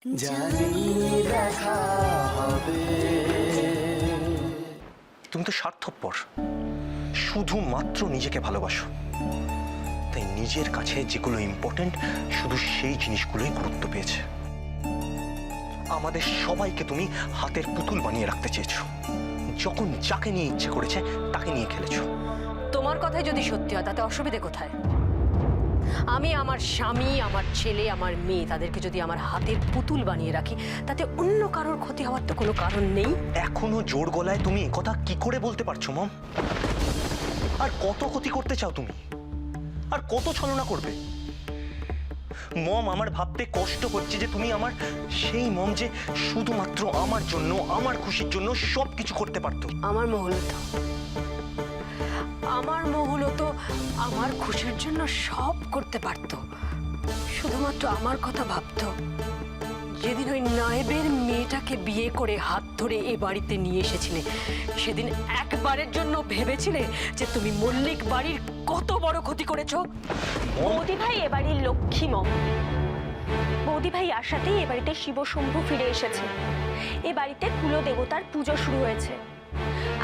জানি দেখা হবে। তুমি তো স্বার্থপর, শুধুমাত্র নিজেকে ভালোবাসো, তাই নিজের কাছে যেগুলো ইম্পর্টেন্ট শুধু সেই জিনিসগুলোই গুরুত্ব পেয়েছে। আমাদের সবাইকে তুমি হাতের পুতুল বানিয়ে রাখতে চেয়েছো, যখন যাকে নিয়ে ইচ্ছে করেছে তাকে নিয়ে খেলেছো। তোমার কথাই যদি সত্যি হয় তাতে অসুবিধে কোথায়? আমি আমার স্বামী, আমার ছেলে, আমার মেয়ে, তাদেরকে যদি আমার হাতের পুতুল বানিয়ে রাখি তাতে অন্য কারোর ক্ষতি হওয়ার তো কোনো কারণ নেই। এখনো জোর গলায় তুমি কথা কি করে বলতে পারছো মম? আর কত ক্ষতি করতে চাও তুমি? আর কত ছলনা করবে? মম, আমার ভাবতে কষ্ট হচ্ছে যে তুমি আমার সেই মম যে শুধুমাত্র আমার জন্য, আমার খুশির জন্য সবকিছু করতে পারতো। আমার মহুল তো আমার খুশির জন্য সব করতে পারতো, শুধুমাত্র আমার কথা ভাবতো। যেদিন ওই নায়েবের মেয়েটাকে বিয়ে করে হাত ধরে এ বাড়িতে নিয়ে এসেছিলে, সেদিন একবারের জন্য ভেবেছিলে যে তুমি মল্লিক বাড়ির কত বড় ক্ষতি করেছো? বৌদি ভাই এ বাড়ির লক্ষ্মী মম। বৌদি ভাই আসাতেই এ বাড়িতে শিব শম্ভু ফিরে এসেছে, এ বাড়িতে কুলদেবতার পুজো শুরু হয়েছে।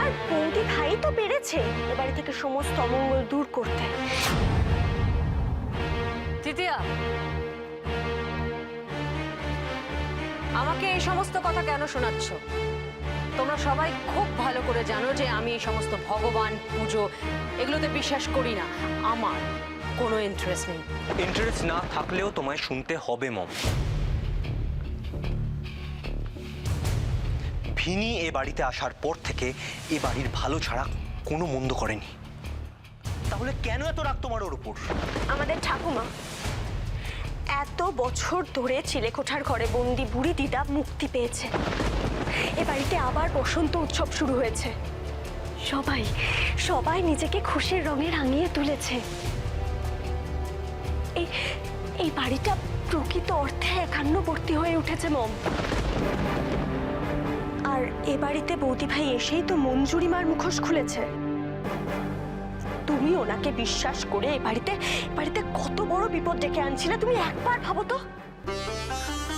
আর বৌদি ভাই তো পেরেছে এ বাড়ি থেকে সমস্ত অমঙ্গল দূর করতে। তৃতীয়া, আমাকে এই সমস্ত কথা কেন শোনাচ্ছ? তোমরা সবাই খুব ভালো করে জানো যে আমি এই সমস্ত ভগবান পুজো এগুলোতে বিশ্বাস করি না। আমার কোনো ইন্টারেস্ট নেই। ইন্টারেস্ট না থাকলেও তোমায় শুনতে হবে মম। ভিনি এ বাড়িতে আসার পর থেকে এ বাড়ির ভালো ছাড়া কোনো মন্দ করেনি, তাহলে কেন এত রাগ তোমার ওর উপর? আমাদের ঠাকুমা এত বছর ধরে চিলেকোঠার ঘরে বন্দি বুড়ি দিদা মুক্তি পেয়েছে, এ বাড়িতে আবার বসন্ত উৎসব শুরু হয়েছে। সবাই সবাই নিজেকে খুশির রঙে রাঙিয়ে তুলেছে। এই বাড়িটা প্রকৃত অর্থে একান্নবর্তী হয়ে উঠেছে মম। আর এ বাড়িতে বৌদি ভাই এসেই তো মঞ্জুরিমার মুখোশ খুলেছে। তুমি ওনাকে বিশ্বাস করে এ বাড়িতে কত বড় বিপদ ডেকে আনছিলে তুমি একবার ভাবো তো।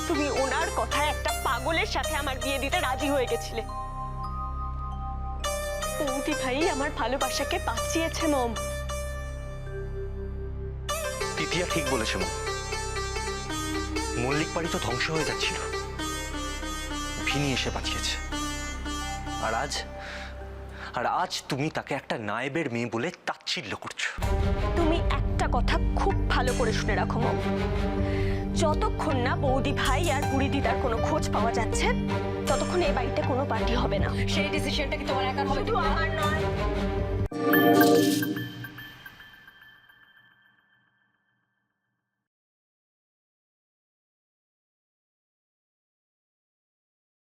তুমি ওনার কথায় একটা পাগলের সাথে আমার বিয়ে দিতে রাজি হয়ে গেছিলে। বৌদি ভাই আমার ভালোবাসাকে বাঁচিয়েছে মম। তৃতীয়া ঠিক বলেছে মম, মল্লিক বাড়ি তো ধ্বংস হয়ে যাচ্ছিল, ভিনি এসে বাঁচিয়েছে। আর আজ তুমি তাকে একটা নায়েবের মেয়ে বলে তাচ্ছিল্য করছো। তুমি একটা কথা খুব ভালো করে শুনে রাখো মম, যতক্ষণ না বৌদি ভাই আর বুড়ি দিদার কোনো খোঁজ পাওয়া যাচ্ছে ততক্ষণ এই বাড়িতে কোনো পার্টি হবে না। সেই ডিসিশনটা কি তোমার একার হবে? শুধু আমার নয়।